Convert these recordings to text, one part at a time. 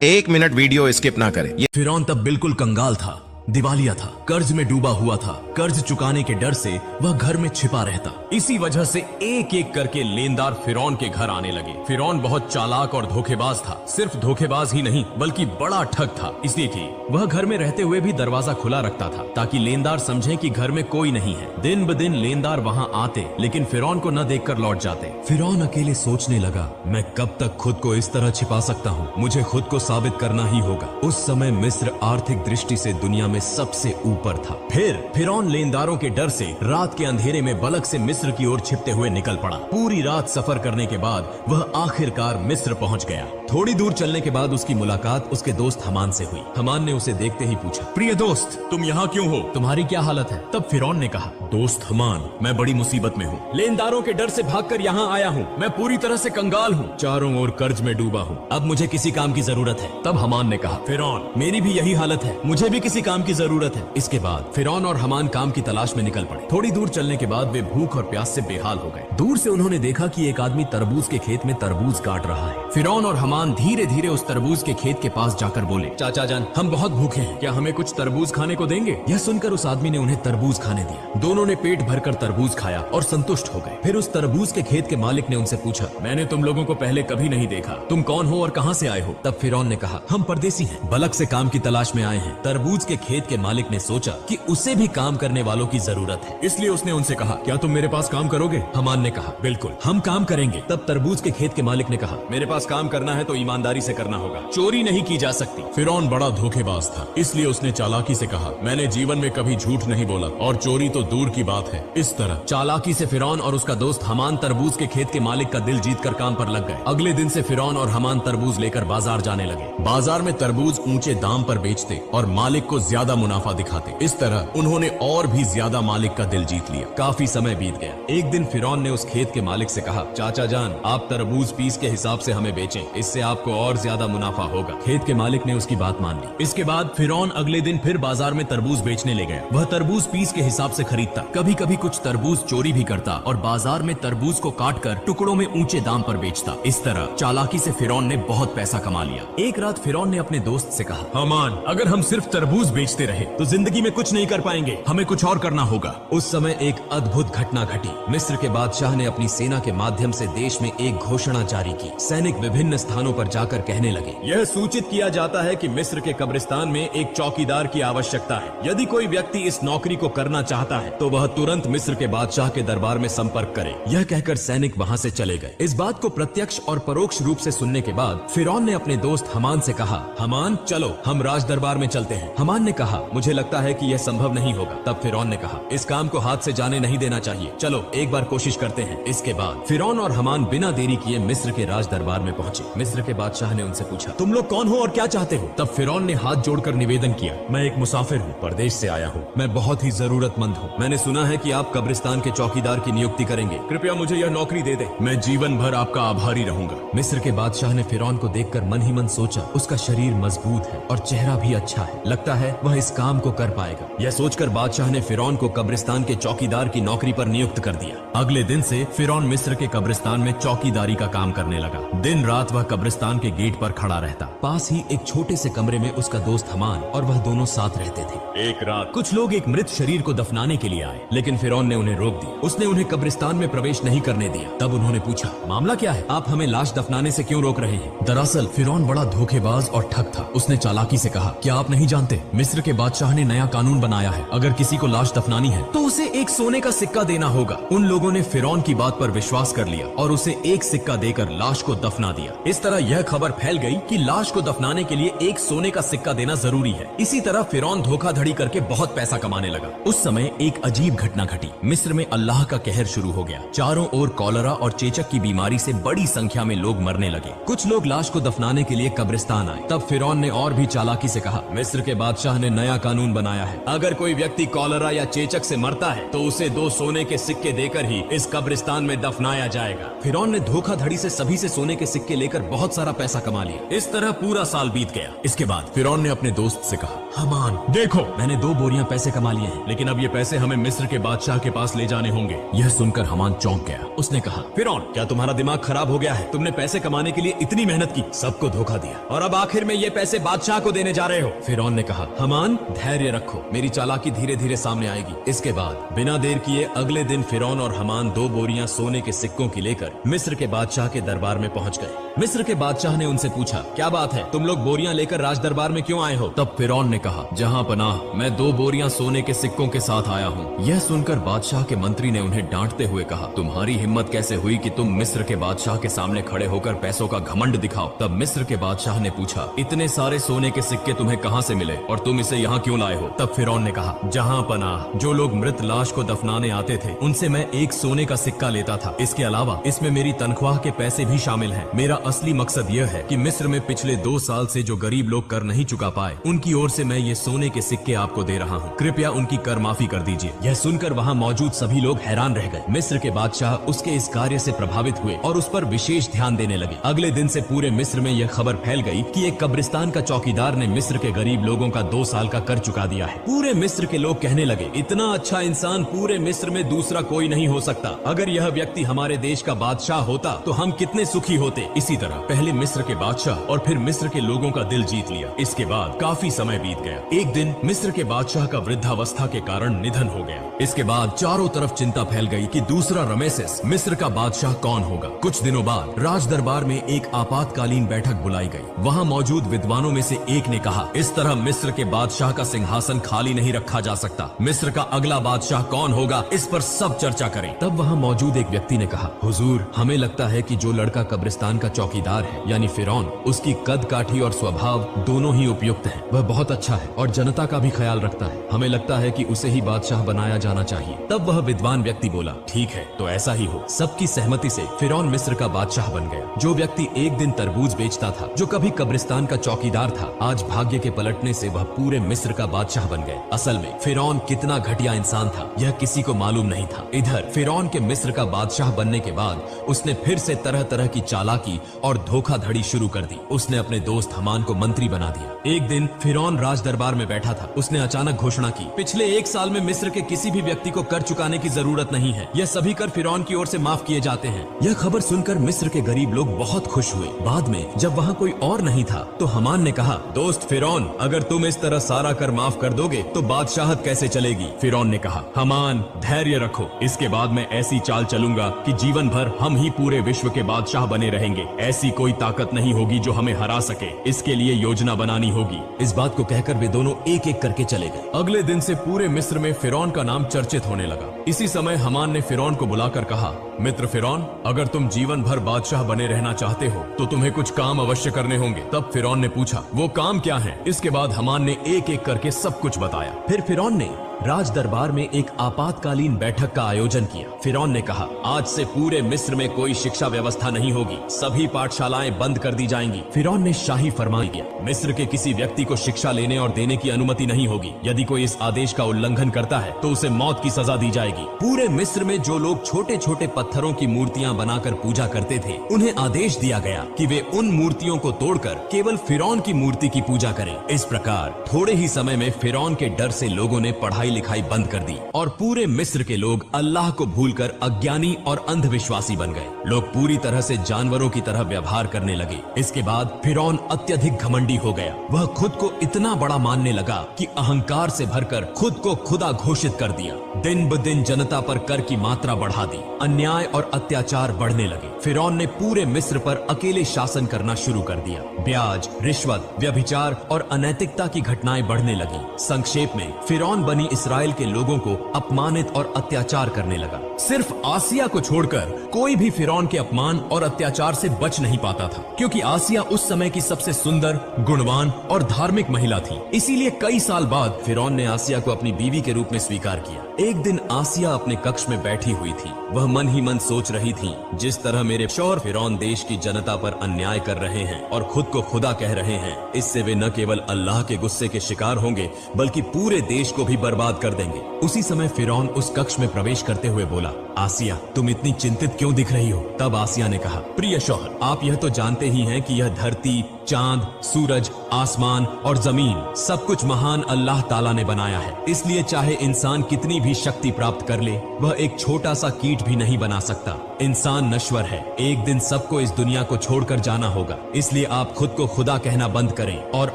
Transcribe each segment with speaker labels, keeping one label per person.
Speaker 1: एक minute video skip ना करें।
Speaker 2: फिरौन तब बिल्कुल कंगाल था, दिवालिया था, कर्ज में डूबा हुआ था। कर्ज चुकाने के डर से वह घर में छिपा रहता। इसी वजह से एक एक करके लेनदार फिरौन के घर आने लगे। फिरौन बहुत चालाक और धोखेबाज था। सिर्फ धोखेबाज ही नहीं बल्कि बड़ा ठग था, इसलिए कि वह घर में रहते हुए भी दरवाजा खुला रखता था ताकि लेनदार समझे कि घर में कोई नहीं है। दिन ब दिन लेनदार वहाँ आते लेकिन फिरौन को न देखकर लौट जाते। फिरौन अकेले सोचने लगा, मैं कब तक खुद को इस तरह छिपा सकता हूँ? मुझे खुद को साबित करना ही होगा। उस समय मिस्र आर्थिक दृष्टि से दुनिया में सबसे ऊपर था। फिर फिरौन लेनदारों के डर से रात के अंधेरे में बलक से मिस्र की ओर छिपते हुए निकल पड़ा। पूरी रात सफर करने के बाद वह आखिरकार मिस्र पहुंच गया। थोड़ी दूर चलने के बाद उसकी मुलाकात उसके दोस्त हमान से हुई। हमान ने उसे देखते ही पूछा, प्रिय दोस्त, तुम यहाँ क्यों हो? तुम्हारी क्या हालत है? तब फिरौन ने कहा, दोस्त हमान, मैं बड़ी मुसीबत में हूँ। लेनदारों के डर से भागकर यहाँ आया हूँ। मैं पूरी तरह से कंगाल हूँ, चारों ओर कर्ज में डूबा हूँ। अब मुझे किसी काम की जरूरत है। तब हमान ने कहा, फिरौन, मेरी भी यही हालत है, मुझे भी किसी काम की जरूरत है। इसके बाद फिरौन और हमान काम की तलाश में निकल पड़े। थोड़ी दूर चलने के बाद वे भूख और प्यास से बेहाल हो गए। दूर से उन्होंने देखा कि एक आदमी तरबूज के खेत में तरबूज काट रहा है। फिरौन और हमान धीरे धीरे उस तरबूज के खेत के पास जाकर बोले, चाचा जान, हम बहुत भूखे हैं, क्या हमें कुछ तरबूज खाने को देंगे? यह सुनकर उस आदमी ने उन्हें तरबूज खाने दिया। दोनों ने पेट भरकर तरबूज खाया और संतुष्ट हो गए। फिर उस तरबूज के खेत के मालिक ने उनसे पूछा, मैंने तुम लोगों को पहले कभी नहीं देखा, तुम कौन हो और कहाँ से आए हो? तब फिरौन ने कहा, हम परदेसी हैं, बलक से काम की तलाश में आए हैं। तरबूज के खेत के मालिक ने सोचा कि उसे भी काम करने वालों की जरूरत है, इसलिए उसने उनसे कहा, क्या तुम मेरे पास काम करोगे? हमान ने कहा, बिल्कुल, हम काम करेंगे। तब तरबूज के खेत के मालिक ने कहा, मेरे पास काम करना है तो ईमानदारी से करना होगा, चोरी नहीं की जा सकती। फिरौन बड़ा धोखेबाज था, इसलिए उसने चालाकी से कहा, मैंने जीवन में कभी झूठ नहीं बोला और चोरी तो दूर की बात है। इस तरह चालाकी से फिरौन और उसका दोस्त हमान तरबूज के खेत के मालिक का दिल जीतकर काम पर लग गए। अगले दिन से फिरौन और हमान तरबूज लेकर बाजार जाने लगे। बाजार में तरबूज ऊंचे दाम पर बेचते और मालिक को ज्यादा मुनाफा दिखाते। इस तरह उन्होंने और भी ज्यादा मालिक का दिल जीत लिया। काफी समय बीत गया। एक दिन फिरौन ने उस खेत के मालिक से कहा, चाचा जान, आप तरबूज पीस के हिसाब से हमें बेचें, इससे आपको और ज्यादा मुनाफा होगा। खेत के मालिक ने उसकी बात मान ली। इसके बाद फिरौन अगले दिन फिर बाजार में तरबूज बेचने ले गया। वह तरबूज पीस के हिसाब से खरीदता, कभी कभी कुछ तरबूज चोरी भी करता और बाजार में तरबूज को काटकर टुकड़ों में ऊंचे दाम पर बेचता। इस तरह चालाकी से फिरौन ने बहुत पैसा कमा लिया। एक रात फिरौन ने अपने दोस्त से कहा, हमान, अगर हम सिर्फ तरबूज बेचते रहे तो जिंदगी में कुछ नहीं कर पाएंगे, हमें कुछ और करना होगा। उस समय एक अद्भुत घटना घटी। मिस्र के बादशाह ने अपनी सेना के माध्यम से देश में एक घोषणा जारी की। सैनिक विभिन्न स्थानों पर जाकर कहने लगे, यह सूचित किया जाता है कि मिस्र के कब्रिस्तान में एक चौकीदार की आवश्यकता है। यदि कोई व्यक्ति इस नौकरी को करना चाहता है तो वह तुरंत मिस्र के बादशाह के दरबार में संपर्क करे। यह कहकर सैनिक वहाँ से चले गए। इस बात को प्रत्यक्ष और परोक्ष रूप से सुनने के बाद फिरौन ने अपने दोस्त हमान से कहा, हमान, चलो हम राज दरबार में चलते हैं। हमान ने कहा, मुझे लगता है कि यह संभव नहीं होगा। तब फिरौन ने कहा, इस काम को हाथ से जाने नहीं देना चाहिए, चलो एक बार कोशिश करते हैं। इसके बाद फिरौन और हमान बिना देरी किए मिस्र के राज दरबार में पहुंचे। मिस्र के बादशाह ने उनसे पूछा, तुम लोग कौन हो और क्या चाहते हो? तब फिरौन ने हाथ जोड़कर निवेदन किया, मैं एक मुसाफिर हूँ, परदेश से आया हूँ, मैं बहुत ही जरूरतमंद हूँ। मैंने सुना है कि आप कब्रिस्तान के चौकीदार की नियुक्ति करेंगे, कृपया मुझे यह नौकरी दे दे, मैं जीवन भर आपका आभारी रहूंगा। मिस्र के बादशाह ने फिरौन को देखकर मन ही मन सोचा, उसका शरीर मजबूत है और चेहरा भी अच्छा है, लगता है वह इस काम को कर पाएगा। यह सोचकर बादशाह ने फिरौन को कब्रिस्तान के चौकीदार की नौकरी पर नियुक्त कर दिया। अगले दिन से फिरौन मिस्र के कब्रिस्तान में चौकीदारी का काम करने लगा। दिन रात वह कब्रिस्तान के गेट पर खड़ा रहता। पास ही एक छोटे से कमरे में उसका दोस्त हमान और वह दोनों साथ रहते थे। एक रात कुछ लोग एक मृत शरीर को दफनाने के लिए आए, लेकिन फिरौन ने उन्हें रोक दिया। उसने उन्हें कब्रिस्तान में प्रवेश नहीं करने दिया। तब उन्होंने पूछा, मामला क्या है? आप हमें लाश दफनाने से क्यों रोक रहे हैं? दरअसल फिरौन बड़ा धोखेबाज और ठग था। उसने चालाकी से कहा, क्या आप नहीं जानते, मिस्र के बादशाह ने नया कानून बनाया है, अगर किसी को लाश दफनानी है तो उसे एक सोने का सिक्का देना होगा। उन लोगों ने फिरौन की बात पर विश्वास कर लिया और उसे एक सिक्का देकर लाश को दफना दिया। इस तरह यह खबर फैल गई कि लाश को दफनाने के लिए एक सोने का सिक्का देना जरूरी है। इसी तरह फिरौन धोखाधड़ी करके बहुत पैसा कमाने लगा। उस समय एक अजीब घटना घटी। मिस्र में अल्लाह का कहर शुरू हो गया। चारों ओर कॉलरा और चेचक की बीमारी से बड़ी संख्या में लोग मरने लगे। कुछ लोग लाश को दफनाने के लिए कब्रिस्तान आए। तब फिरौन ने और भी चालाकी से कहा, मिस्र के बादशाह ने नया कानून बनाया है, अगर कोई व्यक्ति कॉलरा या चेचक से मरता है तो उसे 2 सोने के सिक्के देकर ही इस कब्रिस्तान में दफनाया जाएगा। फिरौन ने धोखाधड़ी से सभी से सोने के सिक्के लेकर बहुत सारा पैसा कमा लिया। इस तरह पूरा साल बीत गया। इसके बाद फिरौन ने अपने दोस्त से कहा, हमान देखो, मैंने 2 बोरियां पैसे कमा लिए हैं, लेकिन अब ये पैसे हमें मिस्र के बादशाह के पास ले जाने होंगे। यह सुनकर हमान चौंक गया। उसने कहा, फिरौन क्या तुम्हारा दिमाग खराब हो गया है? तुमने पैसे कमाने के लिए इतनी मेहनत की, सबको धोखा दिया और अब आखिर में ये पैसे बादशाह को देने जा रहे हो। फिरौन ने कहा, हमान धैर्य रखो, मेरी चालाकी धीरे धीरे सामने आएगी। इसके बाद बिना देर किए अगले दिन फिरौन और हमान 2 बोरियां सोने के सिक्कों की लेकर मिस्र के बादशाह के दरबार में पहुंच गए। मिस्र के बादशाह ने उनसे पूछा, क्या बात है, तुम लोग बोरियां लेकर राज दरबार में क्यों आए हो? तब फिरौन ने कहा, जहां पनाह, मैं 2 बोरियां सोने के सिक्कों के साथ आया हूँ। यह सुनकर बादशाह के मंत्री ने उन्हें डांटते हुए कहा, तुम्हारी हिम्मत कैसे हुई कि तुम मिस्र के बादशाह के सामने खड़े होकर पैसों का घमंड दिखाओ? तब मिस्र के बादशाह ने पूछा, इतने सारे सोने के सिक्के तुम्हें कहां से मिले और तुम इसे यहाँ क्यों लाए हो? तब फिरौन ने कहा, जहां पनाह, जो लोग मृत लाश को दफनाने आते थे उनसे मैं 1 सोने का सिक्का लेता था। इसके अलावा इसमें मेरी तनख्वाह के पैसे भी शामिल हैं। मेरा असली मकसद यह है कि मिस्र में पिछले 2 साल से जो गरीब लोग कर नहीं चुका पाए, उनकी ओर से मैं ये सोने के सिक्के आपको दे रहा हूँ। कृपया उनकी कर माफी कर दीजिए। यह सुनकर वहाँ मौजूद सभी लोग हैरान रह गए। मिस्र के बादशाह उसके इस कार्य से प्रभावित हुए और उस पर विशेष ध्यान देने लगे। अगले दिन से पूरे मिस्र में यह खबर फैल गई कि एक कब्रिस्तान का चौकीदार ने मिस्र के गरीब लोगों का 2 साल का कर चुका दिया है। पूरे मिस्र के लोग कहने लगे, इतना अच्छा इंसान पूरे मिस्र में दूसरा कोई नहीं हो सकता। अगर यह व्यक्ति हमारे देश का बादशाह होता तो हम कितने सुखी होते। इसी तरह पहले मिस्र के बादशाह और फिर मिस्र के लोगों का दिल जीत लिया। इसके बाद काफी समय बीत गया। एक दिन मिस्र के बादशाह का वृद्धावस्था के कारण निधन हो गया। इसके बाद चारों तरफ चिंता फैल गई कि दूसरा रमेसेस मिस्र का बादशाह कौन होगा। कुछ दिनों बाद राज दरबार में एक आपातकालीन बैठक बुलाई गई। वहाँ मौजूद विद्वानों में से एक ने कहा, इस तरह मिस्र के बादशाह का सिंहासन खाली नहीं रखा जा सकता। मिस्र का अगला बादशाह कौन होगा, इस पर सब चर्चा करें। तब वहाँ मौजूद एक व्यक्ति ने कहा, हुजूर, हमें लगता है कि जो लड़का कब्रिस्तान का चौकीदार है यानी फिरौन, उसकी कद काठी और स्वभाव दोनों ही उपयुक्त हैं। वह बहुत अच्छा है और जनता का भी ख्याल रखता है। हमें लगता है कि उसे ही बादशाह बनाया जाना चाहिए। तब वह विद्वान व्यक्ति बोला, ठीक है, तो ऐसा ही हो। सबकी सहमति से फिरौन मिस्र का बादशाह बन गया। जो व्यक्ति एक दिन तरबूज बेचता था, जो कभी कब्रिस्तान का चौकीदार था, आज भाग्य के पलटने से वह पूरे मिस्र का बादशाह बन गए। असल में फिरौन कितना घटिया इंसान था यह किसी को मालूम नहीं था। इधर फिरौन के मिस्र का बादशाह बनने के बाद उसने फिर से तरह तरह की चालाकी और धोखाधड़ी शुरू कर दी। उसने अपने दोस्त हमान को मंत्री बना दिया। एक दिन फिरौन राज दरबार में बैठा था। उसने अचानक घोषणा की, पिछले 1 साल में मिस्र के किसी भी व्यक्ति को कर चुकाने की जरूरत नहीं है। यह सभी कर फिरौन की ओर से माफ किए जाते हैं। यह खबर सुनकर मिस्र के गरीब लोग बहुत खुश हुए। बाद में जब वहाँ कोई और नहीं था तो हमान ने कहा, दोस्त फिरौन, अगर तुम इस तरह सारा कर माफ कर दोगे तो बादशाहत कैसे चलेगी? फिरौन ने कहा, हमान धैर्य रखो, इसके बाद मैं ऐसी चाल चलूंगा कि जीवन भर हम ही पूरे विश्व के बादशाह बने रहेंगे। ऐसी कोई ताकत नहीं होगी जो हमें हरा सके। इसके लिए योजना बनानी होगी। इस बात को कहकर वे दोनों एक एक करके चले गए। अगले दिन से पूरे मिस्र में फिरौन का नाम चर्चित होने लगा। इसी समय हमान ने फिरौन को बुलाकर कहा, मित्र फिरौन, अगर तुम जीवन भर बादशाह बने रहना चाहते हो तो तुम्हें कुछ काम अवश्य करने होंगे। तब फिरौन ने पूछा, वो काम क्या है? इसके बाद हमान ने एक एक करके सब कुछ बताया। फिर फिरौन ने राज दरबार में एक आपातकालीन बैठक का आयोजन किया। फिरौन ने कहा, आज से पूरे मिस्र में कोई शिक्षा व्यवस्था नहीं होगी। सभी पाठशालाएं बंद कर दी जाएंगी। फिरौन ने शाही फरमान दिया, मिस्र के किसी व्यक्ति को शिक्षा लेने और देने की अनुमति नहीं होगी। यदि कोई इस आदेश का उल्लंघन करता है तो उसे मौत की सजा दी जाएगी। पूरे मिस्र में जो लोग छोटे छोटे पत्थरों की मूर्तियां बनाकर पूजा करते थे, उन्हें आदेश दिया गया कि वे उन मूर्तियों को तोड़कर केवल फिरौन की मूर्ति की पूजा करें। इस प्रकार थोड़े ही समय में फिरौन के डर से लोगों ने पढ़ाई लिखाई बंद कर दी और पूरे मिस्र के लोग अल्लाह को भूलकर अज्ञानी और अंधविश्वासी बन गए। लोग पूरी तरह से जानवरों की तरह व्यवहार करने लगे। इसके बाद फिरौन अत्यधिक घमंडी हो गया। वह खुद को इतना बड़ा मानने लगा कि अहंकार से भरकर खुद को खुदा घोषित कर दिया। दिन ब दिन जनता पर कर की मात्रा बढ़ा दी। अन्याय और अत्याचार बढ़ने लगे। फिरौन ने पूरे मिस्र पर अकेले शासन करना शुरू कर दिया। ब्याज, रिश्वत, व्यभिचार और अनैतिकता की घटनाएं बढ़ने लगी। संक्षेप में फिरौन बनी इसराइल के लोगों को अपमानित और अत्याचार करने लगा। सिर्फ आसिया को छोड़कर कोई भी फिरौन के अपमान और अत्याचार से बच नहीं पाता था, क्योंकि आसिया उस समय की सबसे सुंदर, गुणवान और धार्मिक महिला थी। इसीलिए कई साल बाद फिरौन ने आसिया को अपनी बीवी के रूप में स्वीकार किया। एक दिन आसिया अपने कक्ष में बैठी हुई थी। वह मन ही मन सोच रही थी, जिस तरह मेरे शौहर फिरौन देश की जनता पर अन्याय कर रहे हैं और खुद को खुदा कह रहे हैं, इससे वे न केवल अल्लाह के गुस्से के शिकार होंगे बल्कि पूरे देश को भी बर्बाद कर देंगे। उसी समय फिरौन उस कक्ष में प्रवेश करते हुए बोला, आसिया, तुम इतनी चिंतित क्यों दिख रही हो? तब आसिया ने कहा, प्रिय शौहर, आप यह तो जानते ही हैं कि यह धरती, चांद, सूरज, आसमान और जमीन सब कुछ महान अल्लाह ताला ने बनाया है। इसलिए चाहे इंसान कितनी भी शक्ति प्राप्त कर ले, वह एक छोटा सा कीट भी नहीं बना सकता। इंसान नश्वर है, एक दिन सबको इस दुनिया को छोड़कर जाना होगा। इसलिए आप खुद को खुदा कहना बंद करें और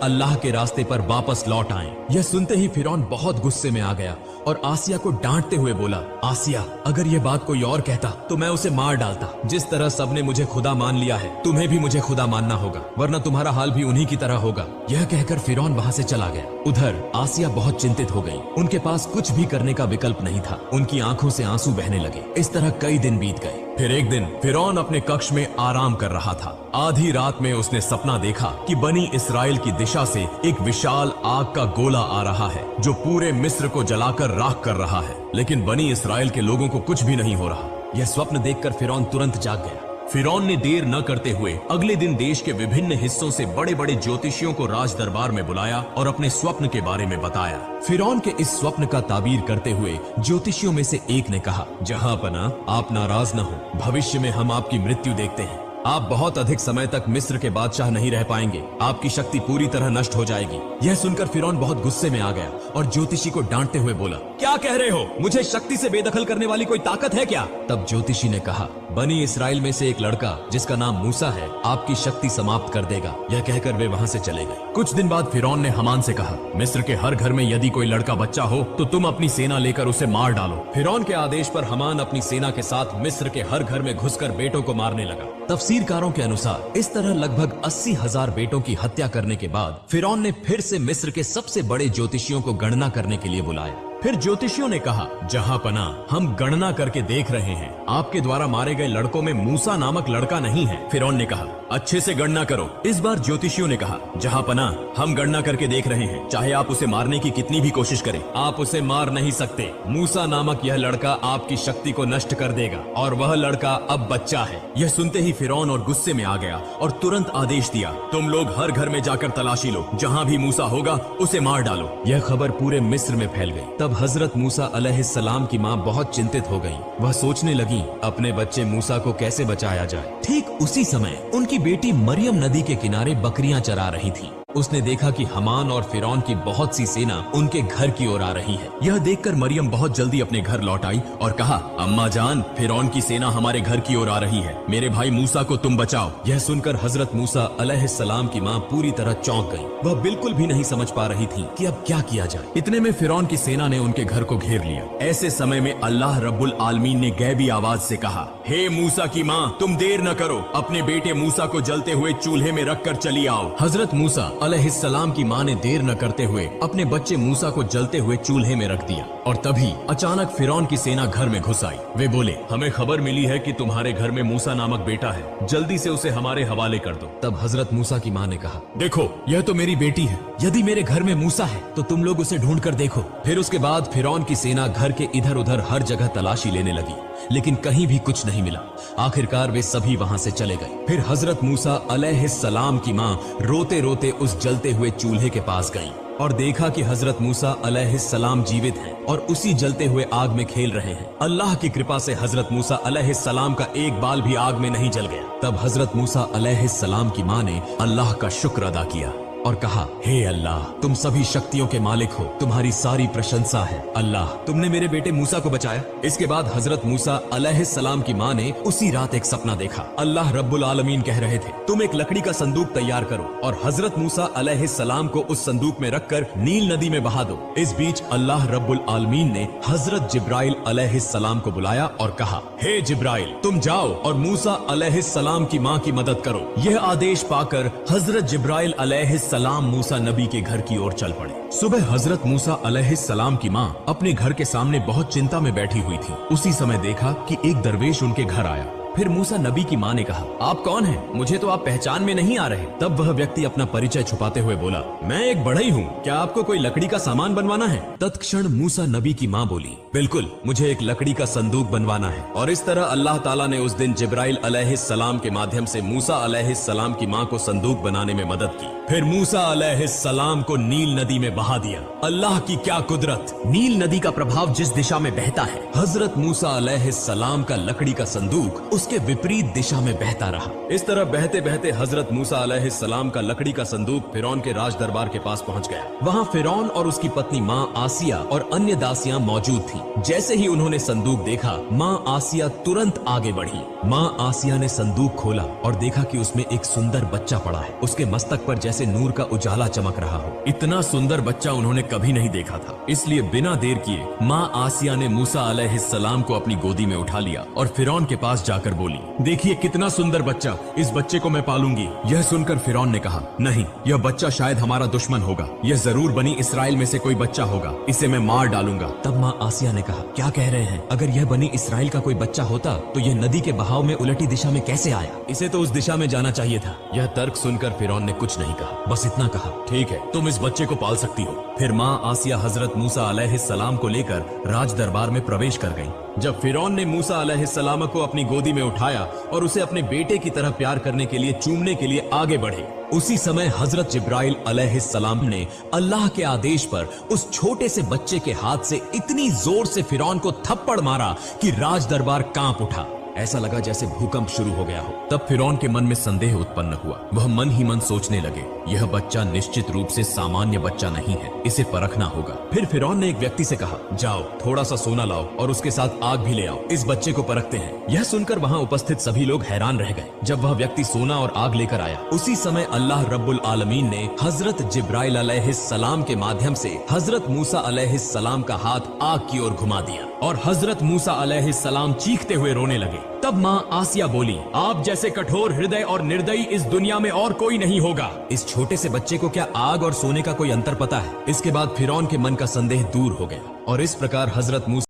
Speaker 2: अल्लाह के रास्ते पर वापस लौट आएं। यह सुनते ही फिरौन बहुत गुस्से में आ गया और आसिया को डांटते हुए बोला, आसिया, अगर यह बात कोई और कहता तो मैं उसे मार डालता। जिस तरह सबने मुझे खुदा मान लिया है, तुम्हें भी मुझे खुदा मानना होगा, वरना तुम्हारा हाल भी उन्हीं की तरह होगा। यह कहकर फिरौन वहां से चला गया। उधर आसिया बहुत चिंतित हो गई। उनके पास कुछ भी करने का विकल्प नहीं था। उनकी आंखों से आंसू बहने लगे। इस तरह कई दिन बीत गए। फिर एक दिन फिरौन अपने कक्ष में आराम कर रहा था। आधी रात में उसने सपना देखा कि बनी इस्राएल की दिशा से एक विशाल आग का गोला आ रहा है जो पूरे मिस्र को जलाकर राख कर रहा है, लेकिन बनी इस्राएल के लोगों को कुछ भी नहीं हो रहा। यह स्वप्न देखकर फिरौन तुरंत जाग गया। फिरौन ने देर न करते हुए अगले दिन देश के विभिन्न हिस्सों से बड़े बड़े ज्योतिषियों को राज दरबार में बुलाया और अपने स्वप्न के बारे में बताया। फिरौन के इस स्वप्न का ताबीर करते हुए ज्योतिषियों में से एक ने कहा, जहांपना, आप नाराज न हो, भविष्य में हम आपकी मृत्यु देखते हैं। आप बहुत अधिक समय तक मिस्र के बादशाह नहीं रह पाएंगे। आपकी शक्ति पूरी तरह नष्ट हो जाएगी। यह सुनकर फिरौन बहुत गुस्से में आ गया और ज्योतिषी को डांटते हुए बोला, क्या कह रहे हो? मुझे शक्ति से बेदखल करने वाली कोई ताकत है क्या? तब ज्योतिषी ने कहा, बनी इस्राएल में से एक लड़का जिसका नाम मूसा है आपकी शक्ति समाप्त कर देगा। यह कहकर वे वहां से चले गए। कुछ दिन बाद फिरौन ने हमान से कहा, मिस्र के हर घर में यदि कोई लड़का बच्चा हो तो तुम अपनी सेना लेकर उसे मार डालो। फिरौन के आदेश पर हमान अपनी सेना के साथ मिस्र के हर घर में घुसकर बेटों को मारने लगा। तफसीरकारों के अनुसार इस तरह लगभग 80,000 बेटों की हत्या करने के बाद फिरौन ने फिर से मिस्र के सबसे बड़े ज्योतिषियों को गणना करने के लिए बुलाया। फिर ज्योतिषियों ने कहा, जहांपना, हम गणना करके देख रहे हैं, आपके द्वारा मारे गए लड़कों में मूसा नामक लड़का नहीं है। फिरौन ने कहा, अच्छे से गणना करो। इस बार ज्योतिषियों ने कहा, जहांपना, हम गणना करके देख रहे हैं, चाहे आप उसे मारने की कितनी भी कोशिश करें, आप उसे मार नहीं सकते। मूसा नामक यह लड़का आपकी शक्ति को नष्ट कर देगा और वह लड़का अब बच्चा है। यह सुनते ही फिरौन और गुस्से में आ गया और तुरंत आदेश दिया, तुम लोग हर घर में जाकर तलाशी लो, जहां भी मूसा होगा उसे मार डालो। यह खबर पूरे मिस्र में फैल गई। तब हजरत मूसा अलैहिस्सलाम की माँ बहुत चिंतित हो गई। वह सोचने लगी, अपने बच्चे मूसा को कैसे बचाया जाए। ठीक उसी समय उनकी बेटी मरियम नदी के किनारे बकरियां चरा रही थी। उसने देखा कि हमान और फिरौन की बहुत सी सेना उनके घर की ओर आ रही है। यह देखकर मरियम बहुत जल्दी अपने घर लौट आई और कहा, अम्मा जान, फिरौन की सेना हमारे घर की ओर आ रही है, मेरे भाई मूसा को तुम बचाओ। यह सुनकर हजरत मूसा अलैहिस्सलाम की माँ पूरी तरह चौंक गई। वह बिल्कुल भी नहीं समझ पा रही थी कि अब क्या किया जाए। इतने में फिरौन की सेना ने उनके घर को घेर लिया। ऐसे समय में अल्लाह रब्बुल आलमीन ने गैबी आवाज से कहा, हे मूसा की माँ, तुम देर न करो, अपने बेटे मूसा को जलते हुए चूल्हे में रखकर चली आओ। हजरत मूसा अलैहिस्सलाम की माँ ने देर न करते हुए अपने बच्चे मूसा को जलते हुए चूल्हे में रख दिया और तभी अचानक फिरौन की सेना घर में घुस आई। वे बोले, हमें खबर मिली है कि तुम्हारे घर में मूसा नामक बेटा है, जल्दी से उसे हमारे हवाले कर दो। तब हजरत मूसा की माँ ने कहा, देखो, यह तो मेरी बेटी है, यदि मेरे घर में मूसा है तो तुम लोग उसे ढूंढ कर देखो। फिर उसके बाद फिरौन की सेना घर के इधर उधर हर जगह तलाशी लेने लगी, लेकिन कहीं भी कुछ नहीं मिला। आखिरकार वे सभी वहां से चले गए। फिर हजरत मूसा अलैहिस्सलाम की माँ रोते रोते उस जलते हुए चूल्हे के पास गईं और देखा कि हजरत मूसा अलैहिस्सलाम जीवित हैं और उसी जलते हुए आग में खेल रहे हैं। अल्लाह की कृपा से हजरत मूसा अलैहिस्सलाम का एक बाल भी आग में नहीं जल गया। तब हजरत मूसा अलैहिस्सलाम की माँ ने अल्लाह का शुक्र अदा किया और कहा, हे अल्लाह, तुम सभी शक्तियों के मालिक हो, तुम्हारी सारी प्रशंसा है। अल्लाह, तुमने मेरे बेटे मूसा को बचाया। इसके बाद हजरत मूसा अलैहिस्सलाम की माँ ने उसी रात एक सपना देखा। अल्लाह रब्बुल आलमीन कह रहे थे, तुम एक लकड़ी का संदूक तैयार करो और हजरत मूसा अलैहिस्सलाम को उस संदूक में रखकर नील नदी में बहा दो। इस बीच अल्लाह रब्बुल आलमीन ने हजरत जिब्राइल अलैहिस्सलाम को बुलाया और कहा, हे जिब्राइल, तुम जाओ और मूसा अलैहिस्सलाम की माँ की मदद करो। यह आदेश पाकर हजरत जिब्राइल अलैहिस्सलाम मूसा नबी के घर की ओर चल पड़े। सुबह हजरत मूसा अलैहिस्सलाम की माँ अपने घर के सामने बहुत चिंता में बैठी हुई थी। उसी समय देखा कि एक दरवेश उनके घर आया फिर मूसा नबी की माँ ने कहा, आप कौन हैं? मुझे तो आप पहचान में नहीं आ रहे। तब वह व्यक्ति अपना परिचय छुपाते हुए बोला, मैं एक बढ़ई हूँ, क्या आपको कोई लकड़ी का सामान बनवाना है? तत्क्षण मूसा नबी की माँ बोली, बिल्कुल, मुझे एक लकड़ी का संदूक बनवाना है। और इस तरह अल्लाह ताला ने उस दिन जिब्राइल अलैहिस्सलाम के माध्यम से मूसा अलैहिस्सलाम की माँ को संदूक बनाने में मदद की। फिर मूसा अलैहिस्सलाम को नील नदी में बहा दिया। अल्लाह की क्या कुदरत! नील नदी का प्रभाव जिस दिशा में बहता है, हजरत मूसा अलैहिस्सलाम का लकड़ी का संदूक उसके विपरीत दिशा में बहता रहा। इस तरह बहते बहते हजरत मूसा अलैहिस्सलाम का लकड़ी का संदूक फिरौन के राज दरबार के पास पहुंच गया। वहां फिरौन और उसकी पत्नी माँ आसिया और अन्य दासियां मौजूद थी। जैसे ही उन्होंने संदूक देखा, माँ आसिया तुरंत आगे बढ़ी। माँ आसिया ने संदूक खोला और देखा कि उसमें एक सुंदर बच्चा पड़ा है। उसके मस्तक पर जैसे नूर का उजाला चमक रहा हो। इतना सुंदर बच्चा उन्होंने कभी नहीं देखा था। इसलिए बिना देर किए माँ आसिया ने मूसा अलैहिस्सलाम को अपनी गोदी में उठा लिया और फिरौन के पास जाकर बोली, देखिए कितना सुंदर बच्चा, इस बच्चे को मैं पालूंगी। यह सुनकर फिरौन ने कहा, नहीं, यह बच्चा शायद हमारा दुश्मन होगा, यह जरूर बनी इसराइल में से कोई बच्चा होगा, इसे मैं मार डालूंगा। तब माँ आसिया ने कहा, क्या कह रहे हैं? अगर यह बनी इसराइल का कोई बच्चा होता तो यह नदी के बहाव में उलटी दिशा में कैसे आया? इसे तो उस दिशा में जाना चाहिए था। यह तर्क सुनकर फिरौन ने कुछ नहीं कहा, बस इतना कहा, ठीक है, तुम इस बच्चे को पाल सकती हो। फिर माँ आसिया हजरत मूसा अलैहिस्सलाम को लेकर राज दरबार में प्रवेश कर गईं। जब फिरौन ने मूसा अलैहिस्सलाम को अपनी गोदी में उठाया और उसे अपने बेटे की तरह प्यार करने के लिए, चूमने के लिए आगे बढ़े, उसी समय हजरत जिब्राइल अलैहिस्सलाम ने अल्लाह के आदेश पर उस छोटे से बच्चे के हाथ से इतनी जोर से फिरौन को थप्पड़ मारा कि राज दरबार कांप उठा। ऐसा लगा जैसे भूकंप शुरू हो गया हो। तब फिरौन के मन में संदेह उत्पन्न हुआ। वह मन ही मन सोचने लगे, यह बच्चा निश्चित रूप से सामान्य बच्चा नहीं है, इसे परखना होगा। फिर फिरौन ने एक व्यक्ति से कहा, जाओ थोड़ा सा सोना लाओ और उसके साथ आग भी ले आओ, इस बच्चे को परखते हैं। यह सुनकर वहां उपस्थित सभी लोग हैरान रह गए। जब वह व्यक्ति सोना और आग लेकर आया, उसी समय अल्लाह रब्बुल आलमीन ने हजरत जिब्राइल अलैहिस्सलाम के माध्यम से हजरत मूसा अलैहिस्सलाम का हाथ आग की ओर घुमा दिया और हजरत मूसा अलैहिस्सलाम चीखते हुए रोने लगे। तब माँ आसिया बोली, आप जैसे कठोर हृदय और निर्दयी इस दुनिया में और कोई नहीं होगा। इस छोटे से बच्चे को क्या आग और सोने का कोई अंतर पता है? इसके बाद फिरौन के मन का संदेह दूर हो गया और इस प्रकार हजरत मूसा